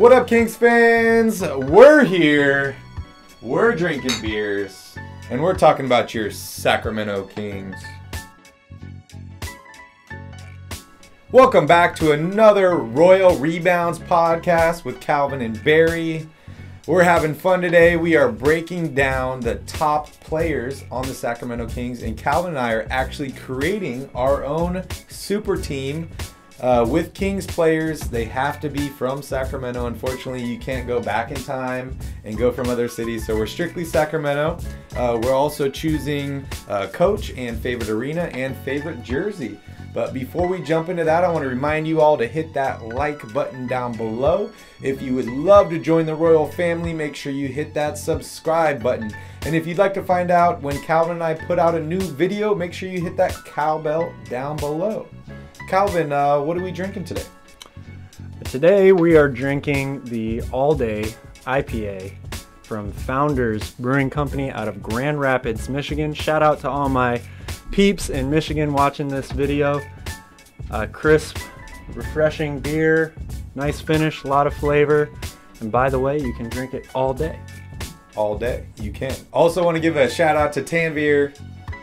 What up, Kings fans? We're here, we're drinking beers, and we're talking about your Sacramento Kings. Welcome back to another Royal Rebounds Podcast with Calvin and Barry. We're having fun today. We are breaking down the top players on the Sacramento Kings, and Calvin and I are actually creating our own super team with Kings players. They have to be from Sacramento. Unfortunately, you can't go back in time and go from other cities, so we're strictly Sacramento. We're also choosing coach and favorite arena and favorite jersey. But before we jump into that, I want to remind you all to hit that like button down below. If you would love to join the Royal family, make sure you hit that subscribe button. And if you'd like to find out when Calvin and I put out a new video, make sure you hit that cowbell down below. Calvin, what are we drinking today? Today we are drinking the All Day IPA from Founders Brewing Company out of Grand Rapids, Michigan. Shout out to all my peeps in Michigan watching this video. Crisp, refreshing beer, nice finish, a lot of flavor. And by the way, you can drink it all day. All day, you can. Also want to give a shout out to Tanvir.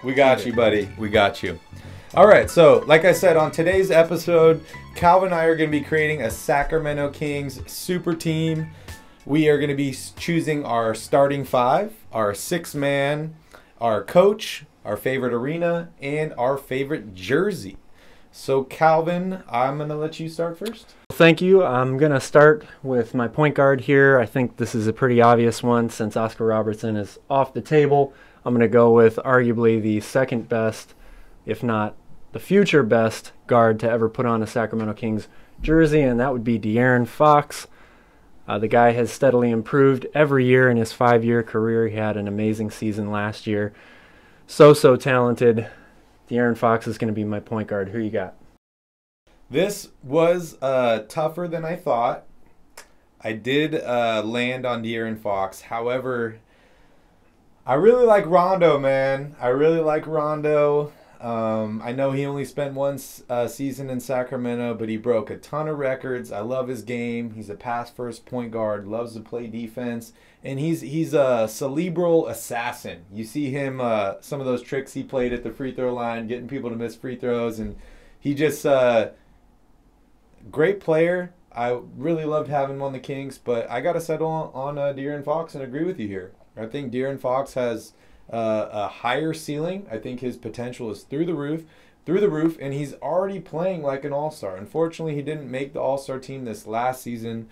We got you, buddy. We got you. All right, so like I said, on today's episode, Calvin and I are going to be creating a Sacramento Kings super team. We are going to be choosing our starting five, our six-man, our coach, our favorite arena, and our favorite jersey. So Calvin, I'm going to let you start first. Thank you. I'm going to start with my point guard here. I think this is a pretty obvious one since Oscar Robertson is off the table. I'm going to go with arguably the second best, if not the future best guard to ever put on a Sacramento Kings jersey, and that would be De'Aaron Fox. The guy has steadily improved every year in his 5-year career. He had an amazing season last year. So talented. De'Aaron Fox is going to be my point guard. Who you got? This was tougher than I thought. I did land on De'Aaron Fox. However, I really like Rondo, man. I really like Rondo. I know he only spent one season in Sacramento, but he broke a ton of records. I love his game. He's a pass-first point guard, loves to play defense, and he's a cerebral assassin. You see him, some of those tricks he played at the free throw line, getting people to miss free throws, and he just great player. I really loved having him on the Kings, but I got to settle on De'Aaron Fox and agree with you here. I think De'Aaron Fox has a higher ceiling. I think his potential is through the roof, and he's already playing like an all-star. Unfortunately, he didn't make the all-star team this last season.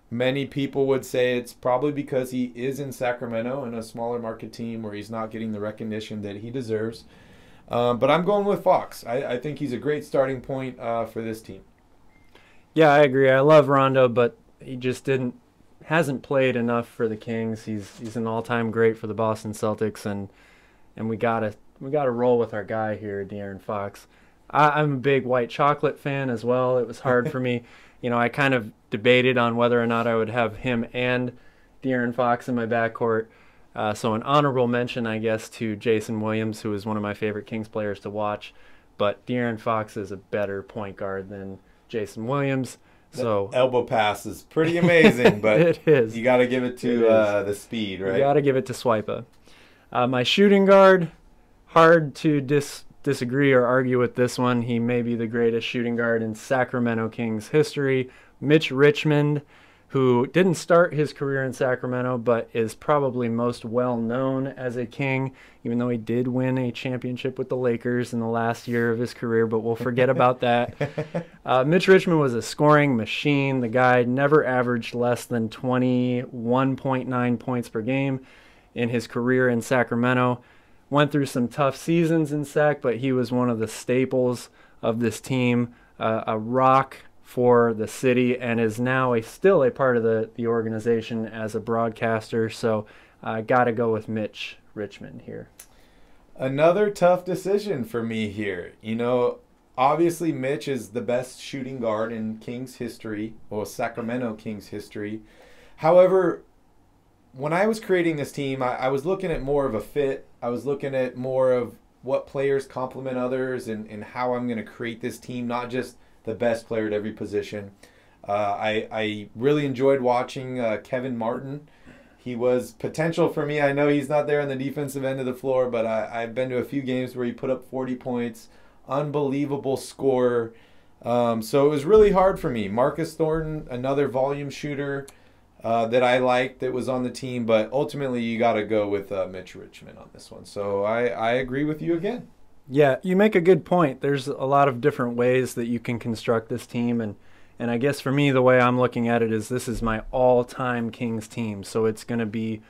Many people would say it's probably because he is in Sacramento in a smaller market team where he's not getting the recognition that he deserves. But I'm going with Fox. I think he's a great starting point for this team. Yeah, I agree. I love Rondo, but he just hasn't played enough for the Kings. He's an all-time great for the Boston Celtics, and we gotta roll with our guy here, De'Aaron Fox. I'm a big white chocolate fan as well. It was hard for me. I kind of debated on whether or not I would have him and De'Aaron Fox in my backcourt. So an honorable mention, I guess, to Jason Williams, who is one of my favorite Kings players to watch. But De'Aaron Fox is a better point guard than Jason Williams. So the elbow pass is pretty amazing, but it is. You got to give it to the speed, right? You got to give it to Swipa. My shooting guard, hard to disagree or argue with this one. He may be the greatest shooting guard in Sacramento Kings history. Mitch Richmond, who didn't start his career in Sacramento, but is probably most well known as a King, even though he did win a championship with the Lakers in the last year of his career, but we'll forget about that. Mitch Richmond was a scoring machine. The guy never averaged less than 21.9 points per game in his career in Sacramento. Went through some tough seasons in Sac, but he was one of the staples of this team, a rock for the city, and is now still a part of the organization as a broadcaster. So I got to go with Mitch Richmond here. Another tough decision for me here. Obviously Mitch is the best shooting guard in Kings history, or Sacramento Kings history. However, when I was creating this team, I was looking at more of a fit. I was looking at more of what players complement others and how I'm going to create this team, not just the best player at every position. I really enjoyed watching Kevin Martin. He was potential for me. I know he's not there on the defensive end of the floor, but I've been to a few games where he put up 40 points. Unbelievable scorer. So it was really hard for me. Marcus Thornton, another volume shooter that I liked that was on the team, but ultimately you got to go with Mitch Richmond on this one. So I agree with you again. Yeah, you make a good point. There's a lot of different ways that you can construct this team, and I guess for me the way I'm looking at it is this is my all-time Kings team. So it's going to be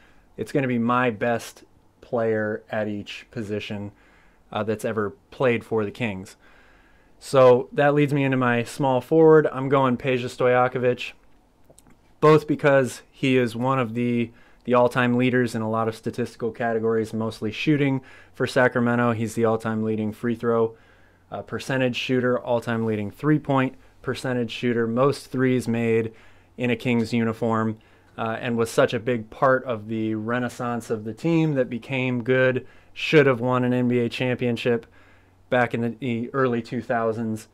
my best player at each position that's ever played for the Kings. So that leads me into my small forward. I'm going Peja Stoyakovic, both because he is one of the all-time leaders in a lot of statistical categories, mostly shooting for Sacramento. He's the all-time leading free throw percentage shooter, all-time leading three-point percentage shooter, most threes made in a Kings uniform, and was such a big part of the renaissance of the team that became good, should have won an NBA championship back in the early 2000s.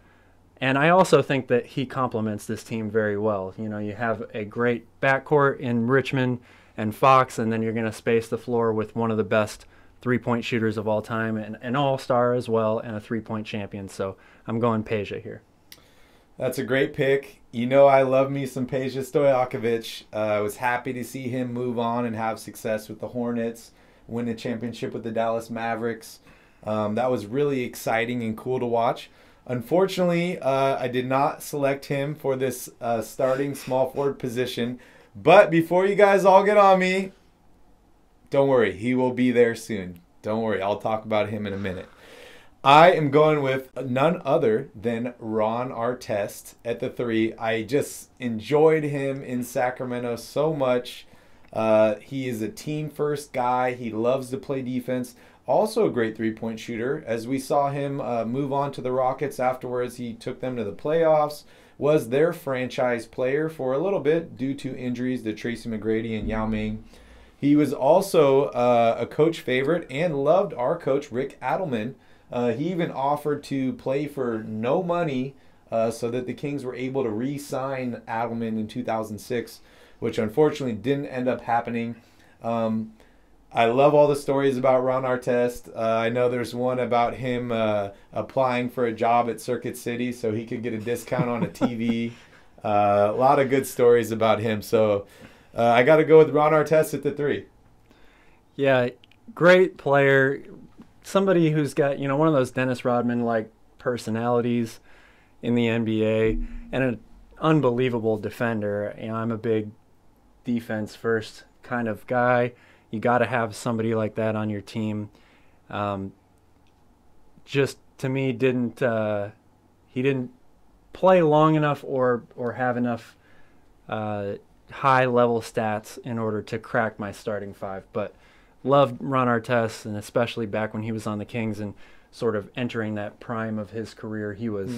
And I also think that he complements this team very well. You know, you have a great backcourt in Richmond and Fox, and then you're going to space the floor with one of the best three-point shooters of all time, and an all-star as well, and a three-point champion. So I'm going Peja here. That's a great pick. You know I love me some Peja Stoyakovic. I was happy to see him move on and have success with the Hornets, win a championship with the Dallas Mavericks. That was really exciting and cool to watch. Unfortunately, I did not select him for this starting small forward position. But before you guys all get on me, don't worry. He will be there soon. Don't worry. I'll talk about him in a minute. I am going with none other than Ron Artest at the 3. I just enjoyed him in Sacramento so much. He is a team-first guy. He loves to play defense. Also a great three-point shooter. As we saw him move on to the Rockets afterwards, he took them to the playoffs, was their franchise player for a little bit due to injuries to Tracy McGrady and Yao Ming. He was also a coach favorite and loved our coach, Rick Edelman. He even offered to play for no money so that the Kings were able to re-sign Edelman in 2006, which unfortunately didn't end up happening. I love all the stories about Ron Artest. I know there's one about him applying for a job at Circuit City so he could get a discount on a TV. A lot of good stories about him. So I got to go with Ron Artest at the 3. Yeah, great player. Somebody who's got, you know, one of those Dennis Rodman-like personalities in the NBA, and an unbelievable defender. You know, I'm a big defense-first kind of guy. You got to have somebody like that on your team. Just to me, he didn't play long enough or have enough high-level stats in order to crack my starting 5. But loved Ron Artest, and especially back when he was on the Kings and sort of entering that prime of his career, he was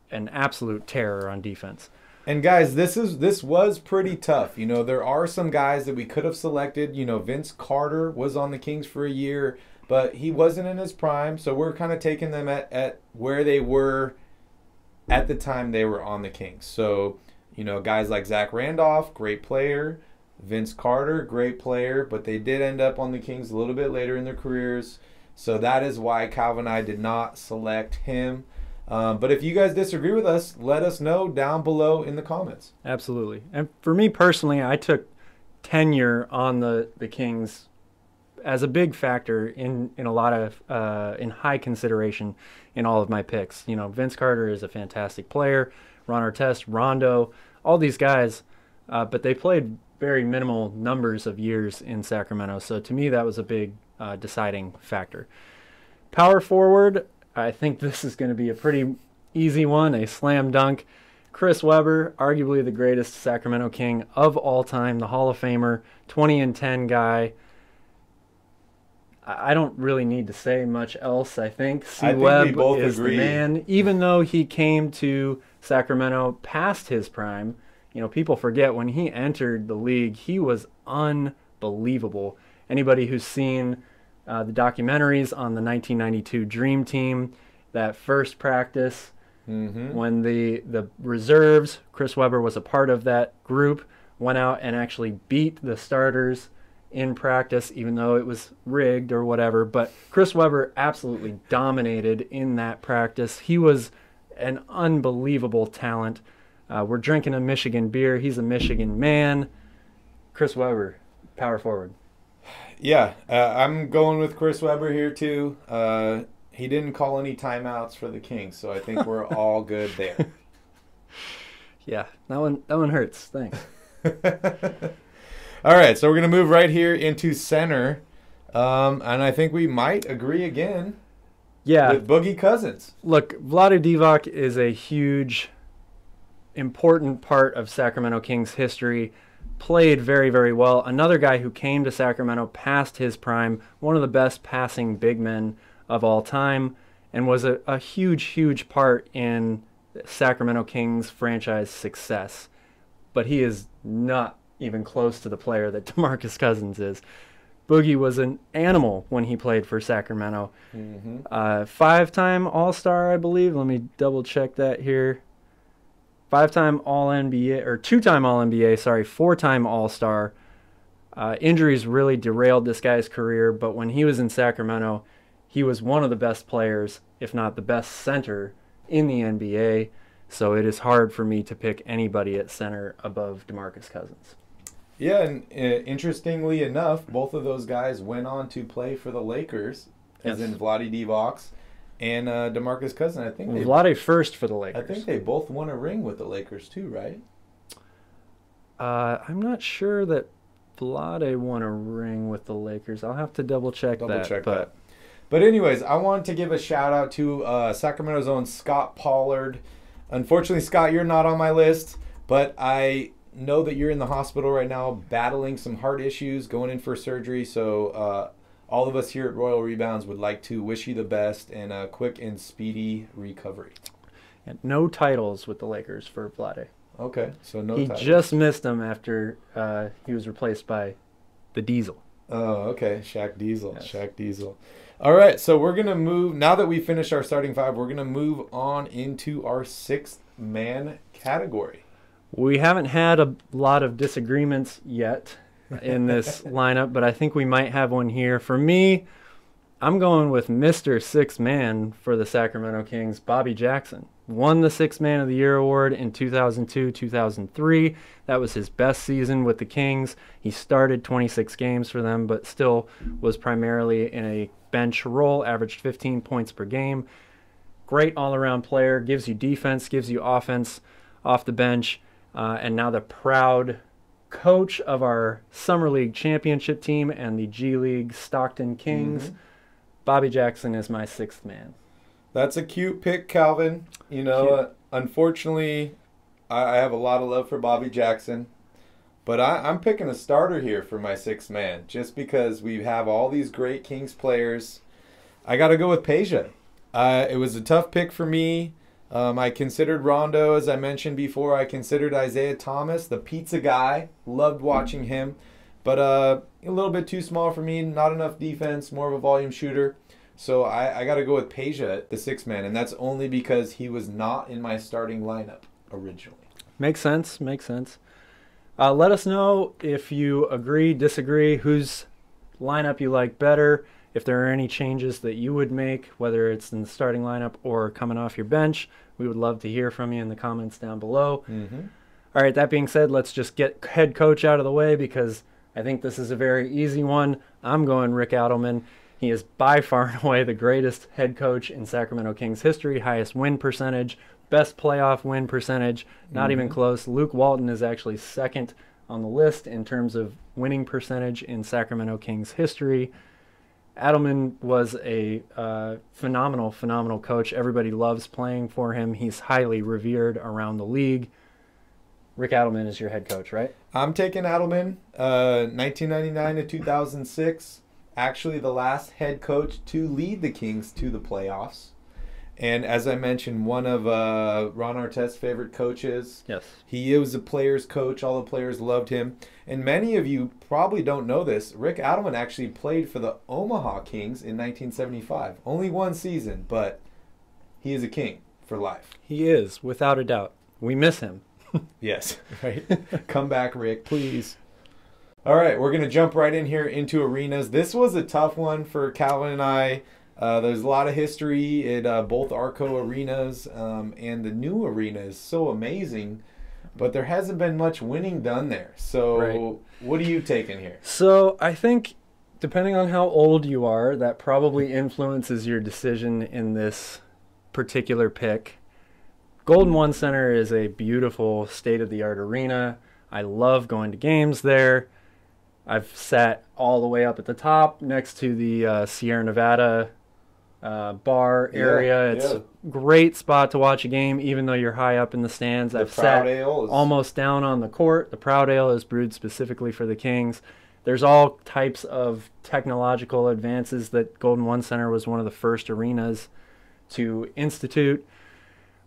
an absolute terror on defense. And guys, this was pretty tough. You know, there are some guys that we could have selected. You know, Vince Carter was on the Kings for a year, but he wasn't in his prime. So we're kind of taking them at where they were at the time they were on the Kings. So, you know, guys like Zach Randolph, great player. Vince Carter, great player, but they did end up on the Kings a little bit later in their careers. So that is why Calvin and I did not select him. But if you guys disagree with us, let us know down below in the comments. Absolutely. And for me personally, I took tenure on the Kings as a big factor in a lot of in high consideration in all of my picks. You know, Vince Carter is a fantastic player. Ron Artest, Rondo, all these guys, but they played very minimal numbers of years in Sacramento. So to me, that was a big deciding factor. Power forward, I think this is going to be a pretty easy one, a slam dunk. Chris Webber, arguably the greatest Sacramento King of all time, the Hall of Famer, 20-10 guy. I don't really need to say much else, I think. Webb is the man. Even though he came to Sacramento past his prime, you know, people forget when he entered the league, he was unbelievable. Anybody who's seen the documentaries on the 1992 Dream Team, that first practice when the reserves, Chris Webber was a part of that group, went out and actually beat the starters in practice, even though it was rigged or whatever. But Chris Webber absolutely dominated in that practice. He was an unbelievable talent. We're drinking a Michigan beer. He's a Michigan man. Chris Webber, power forward. Yeah, I'm going with Chris Webber here too. He didn't call any timeouts for the Kings, so I think we're all good there. Yeah, that one hurts. Thanks. All right, so we're going to move right here into center. And I think we might agree again with Boogie Cousins. Look, Vlade Divac is a huge, important part of Sacramento Kings history. Played very, very well. Another guy who came to Sacramento past his prime, one of the best passing big men of all time, and was a huge, huge part in Sacramento Kings franchise success. But he is not even close to the player that DeMarcus Cousins is. Boogie was an animal when he played for Sacramento. Five-time All-Star, I believe. Let me double-check that here. Five-time All-NBA, or two-time All-NBA, sorry, four-time All-Star. Injuries really derailed this guy's career, but when he was in Sacramento, he was one of the best players, if not the best center in the NBA. So it is hard for me to pick anybody at center above DeMarcus Cousins. Yeah, and interestingly enough, both of those guys went on to play for the Lakers, as in Vlade Divac and DeMarcus Cousins. I think Vlade first for the Lakers. I think they both won a ring with the Lakers too, right? I'm not sure that Vlade won a ring with the Lakers. I'll have to double check that. But anyways, I wanted to give a shout out to Sacramento's own Scott Pollard. Unfortunately, Scott, you're not on my list, but I know that you're in the hospital right now battling some heart issues, going in for surgery. So all of us here at Royal Rebounds would like to wish you the best and a quick and speedy recovery. And no titles with the Lakers for Vlade. Okay, so no titles. He just missed them after he was replaced by the Diesel. Oh, okay. Shaq Diesel. Yes. Shaq Diesel. All right, so we're going to move, now that we finished our starting five, we're going to move on into our sixth man category. We haven't had a lot of disagreements yet in this lineup, but I think we might have one here. For me, I'm going with Mr. Sixth Man for the Sacramento Kings, Bobby Jackson. Won the Sixth Man of the Year award in 2002-2003. That was his best season with the Kings. He started 26 games for them, but still was primarily in a bench role, averaged 15 points per game. Great all-around player, gives you defense, gives you offense off the bench, and now the proud coach of our Summer League championship team and the G League Stockton Kings. Bobby Jackson is my sixth man. That's a cute pick, Calvin. You know, unfortunately, I have a lot of love for Bobby Jackson. But I'm picking a starter here for my sixth man, just because we have all these great Kings players. I got to go with Peja. It was a tough pick for me. I considered Rondo, as I mentioned before. I considered Isaiah Thomas, the pizza guy. Loved watching him. But a little bit too small for me. Not enough defense, more of a volume shooter. So I got to go with Peja, the sixth man. And that's only because he was not in my starting lineup originally. Makes sense. Makes sense. Let us know if you agree, disagree, whose lineup you like better, if there are any changes that you would make, whether it's in the starting lineup or coming off your bench. We would love to hear from you in the comments down below. All right, that being said, let's just get head coach out of the way because I think this is a very easy one. I'm going Rick Edelman. He is by far and away the greatest head coach in Sacramento Kings history, highest win percentage, best playoff win percentage, not even close. Luke Walton is actually second on the list in terms of winning percentage in Sacramento Kings history. Edelman was a phenomenal, phenomenal coach. Everybody loves playing for him. He's highly revered around the league. Rick Edelman is your head coach, right? I'm taking Edelman, 1999 to 2006. Actually, the last head coach to lead the Kings to the playoffs. And as I mentioned, one of Ron Artest's favorite coaches. Yes. He was a player's coach. All the players loved him. And many of you probably don't know this. Rick Edelman actually played for the Omaha Kings in 1975. Only one season, but he is a King. for life. He is, without a doubt. We miss him. Yes, right? Come back, Rick, please. All right, we're going to jump right in here into arenas. This was a tough one for Calvin and I. There's a lot of history at both Arco arenas, and the new arena is so amazing, but there hasn't been much winning done there. So What are you taking here? So I think, depending on how old you are, that probably influences your decision in this particular pick. Golden One Center is a beautiful state-of-the-art arena. I love going to games there. I've sat all the way up at the top next to the Sierra Nevada bar area. It's a great spot to watch a game, even though you're high up in the stands. I've sat almost down on the court. The Proud Ale is brewed specifically for the Kings. There's all types of technological advances that Golden One Center was one of the first arenas to institute.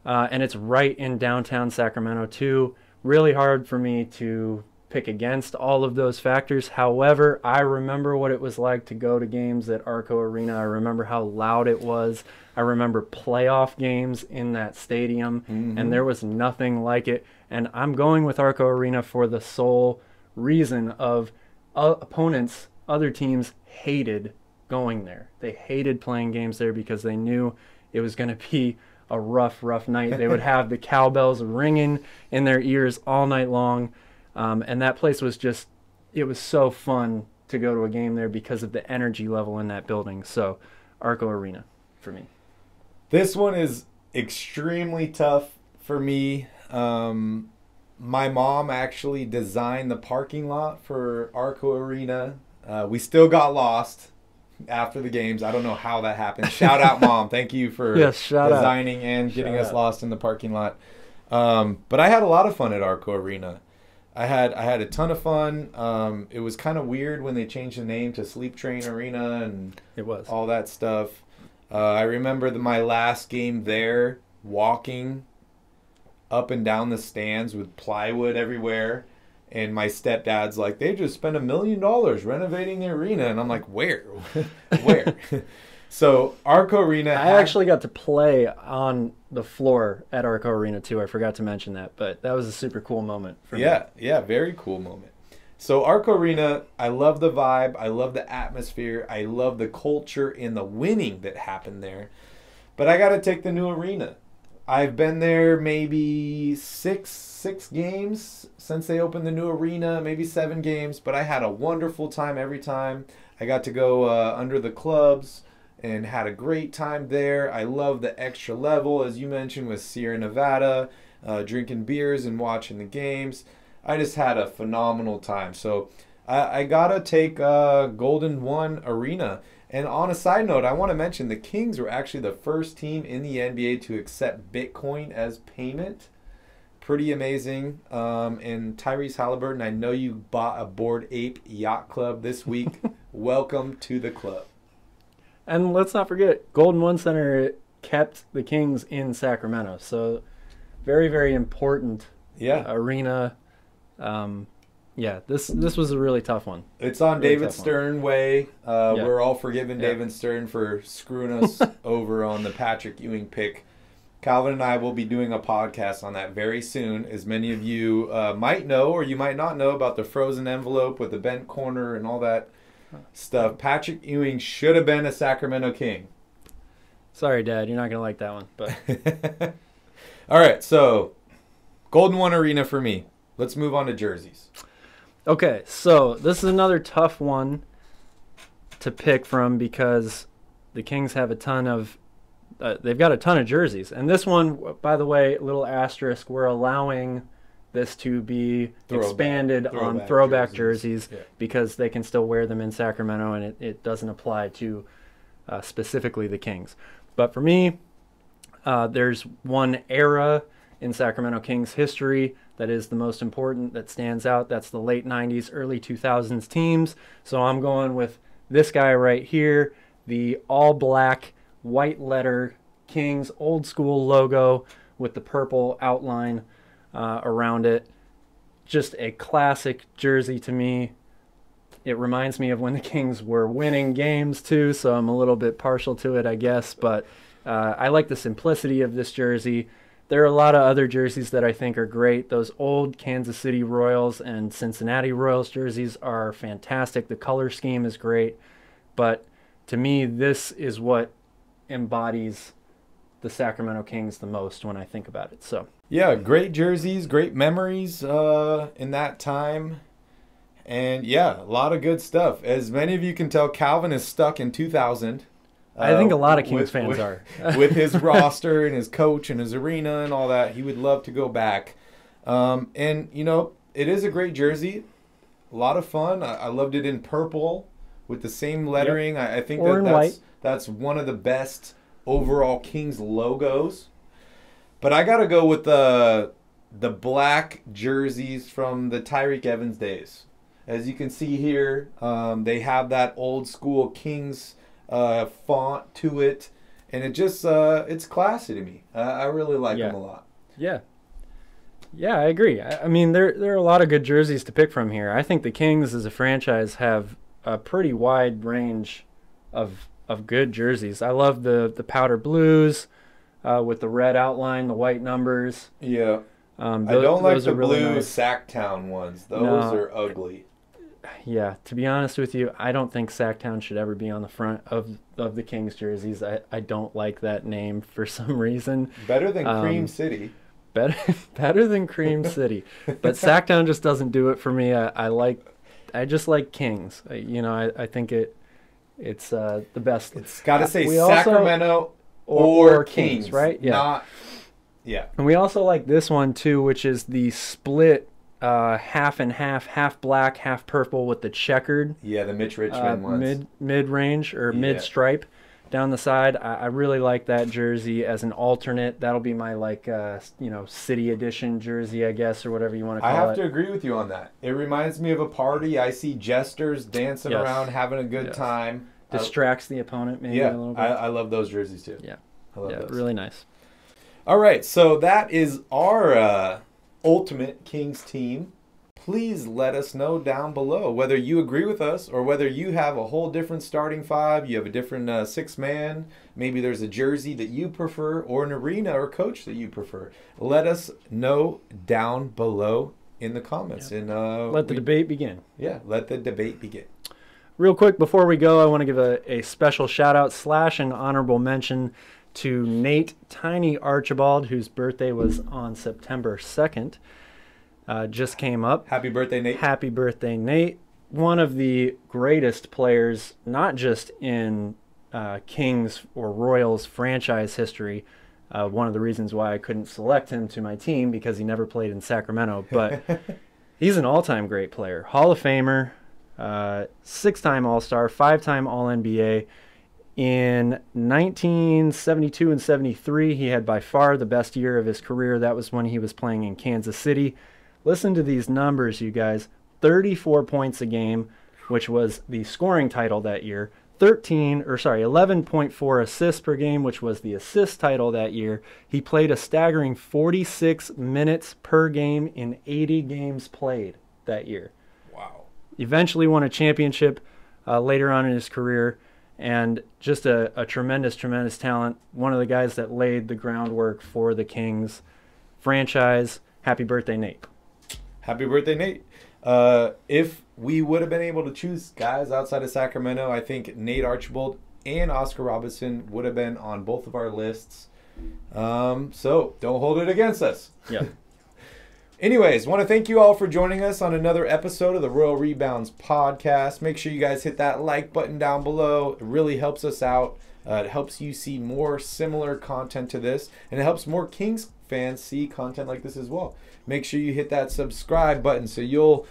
And it's right in downtown Sacramento, too. Really hard for me to pick against all of those factors. However, I remember what it was like to go to games at Arco Arena. I remember how loud it was. I remember playoff games in that stadium, and there was nothing like it. And I'm going with Arco Arena for the sole reason of opponents, other teams hated going there. They hated playing games there because they knew it was going to be a rough night. They would have the cowbells ringing in their ears all night long. And that place was just, it was so fun to go to a game there because of the energy level in that building. So, Arco Arena for me. This one is extremely tough for me. My mom actually designed the parking lot for Arco Arena. We still got lost after the games. I don't know how that happened. Shout out, Mom. Thank you for designing and getting us lost in the parking lot. But I had a lot of fun at Arco Arena. I had a ton of fun. It was kind of weird when they changed the name to Sleep Train Arena and all that stuff. I remember my last game there, walking up and down the stands with plywood everywhere. And my stepdad's like, they just spent $1 million renovating the arena. And I'm like, where? Where? So Arco Arena. I actually got to play on the floor at Arco Arena too. I forgot to mention that, but that was a super cool moment for me. Yeah, very cool moment. So Arco Arena, I love the vibe. I love the atmosphere. I love the culture and the winning that happened there. But I got to take the new arena. I've been there maybe six games since they opened the new arena, maybe 7 games, but I had a wonderful time every time. I got to go under the clubs and had a great time there. I love the extra level, as you mentioned, with Sierra Nevada, drinking beers and watching the games. I just had a phenomenal time. So I got to take Golden One Arena. And on a side note, I want to mention the Kings were actually the first team in the NBA to accept Bitcoin as payment. Pretty amazing. And Tyrese Haliburton, I know you bought a Bored Ape Yacht Club this week. Welcome to the club. And let's not forget, Golden One Center kept the Kings in Sacramento. So very, very important arena. This was a really tough one. It's on David Stern way. We're all forgiving David Stern for screwing us over on the Patrick Ewing pick. Calvin and I will be doing a podcast on that very soon. As many of you might know, or you might not know, about the frozen envelope with the bent corner and all that stuff. Patrick Ewing should have been a Sacramento King. Sorry, Dad, you're not going to like that one. But all right, so Golden One Arena for me. Let's move on to jerseys. Okay, so this is another tough one to pick from because the Kings have a ton of they've got a ton of jerseys. And this one, by the way, little asterisk, we're allowing this to be expanded on throwback jerseys because they can still wear them in Sacramento, and it doesn't apply to specifically the Kings. But for me, there's one era in Sacramento Kings history that is the most important, that stands out. That's the late 90s, early 2000s teams. So I'm going with this guy right here, the all-black, white letter Kings old school logo with the purple outline around it. Just a classic jersey to me. It reminds me of when the Kings were winning games too, so I'm a little bit partial to it, I guess. But I like the simplicity of this jersey. There are a lot of other jerseys that I think are great. Those old Kansas City Royals and Cincinnati Royals jerseys are fantastic. The color scheme is great. But to me, this is what embodies the Sacramento Kings the most when I think about it. So yeah, great jerseys, great memories in that time. And yeah, a lot of good stuff. As many of you can tell, Calvin is stuck in 2000. I think a lot of Kings fans are. With his roster and his coach and his arena and all that. He would love to go back. And, you know, it is a great jersey. A lot of fun. I loved it in purple with the same lettering. Yep. I think that's one of the best overall Kings logos. But I got to go with the black jerseys from the Tyreke Evans days. As you can see here, they have that old school Kings font to it, and it just it's classy to me. I really like them a lot. Yeah, I agree. I mean, there are a lot of good jerseys to pick from here. I think the Kings as a franchise have a pretty wide range of good jerseys. I love the powder blues with the red outline, the white numbers. Yeah. I don't like the blue really nice. Sacktown ones. Those are ugly. Yeah, to be honest with you, I don't think Sacktown should ever be on the front of the Kings jerseys. I don't like that name for some reason. Better than Cream City. Better than Cream City. But Sacktown just doesn't do it for me. I just like Kings. I think it's the best. It's got to say Sacramento or Kings, right? Yeah. Yeah. And we also like this one too, which is the split half and half black, half purple with the checkered. Yeah, the Mitch Richmond ones. Mid range or mid stripe down the side. I really like that jersey as an alternate. That'll be my city edition jersey, I guess, or whatever you want to call it. I have to agree with you on that. It reminds me of a party. I see jesters dancing around, having a good time. Distracts the opponent maybe a little bit. I love those jerseys too. Yeah. I love those. Really nice. All right, so that is our Ultimate Kings team. Please let us know down below whether you agree with us or whether you have a whole different starting five, you have a different six-man, maybe there's a jersey that you prefer or an arena or coach that you prefer. Let us know down below in the comments. And let the debate begin. Yeah, let the debate begin. Real quick, before we go, I want to give a special shout-out / an honorable mention to Nate Tiny Archibald, whose birthday was on September 2nd. Just came up. Happy birthday, Nate. Happy birthday, Nate. One of the greatest players, not just in Kings or Royals franchise history. One of the reasons why I couldn't select him to my team, because he never played in Sacramento. But he's an all-time great player. Hall of Famer, 6-time All-Star, 5-time All-NBA. In 1972 and 73, he had by far the best year of his career. That was when he was playing in Kansas City. Listen to these numbers, you guys. 34 points a game, which was the scoring title that year. 11.4 assists per game, which was the assist title that year. He played a staggering 46 minutes per game in 80 games played that year. Wow. Eventually won a championship later on in his career. And just a tremendous talent. One of the guys that laid the groundwork for the Kings franchise. Happy birthday, Nate. Happy birthday, Nate. If we would have been able to choose guys outside of Sacramento, I think Nate Archibald and Oscar Robertson would have been on both of our lists. So don't hold it against us. Yeah. Anyways, want to thank you all for joining us on another episode of the Royal Rebounds Podcast. Make sure you guys hit that like button down below. It really helps us out. It helps you see more similar content to this, and it helps more Kings fans see content like this as well. Make sure you hit that subscribe button so you'll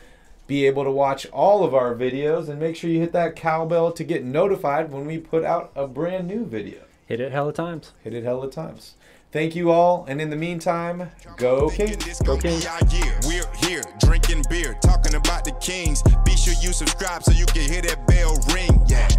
be able to watch all of our videos, and make sure you hit that cowbell to get notified when we put out a brand new video. Hit it hella times. Hit it hella times. Thank you all, and in the meantime, go Kings. Go Kings. We're here drinking beer, talking about the Kings. Be sure you subscribe so you can hear that bell ring. Yeah.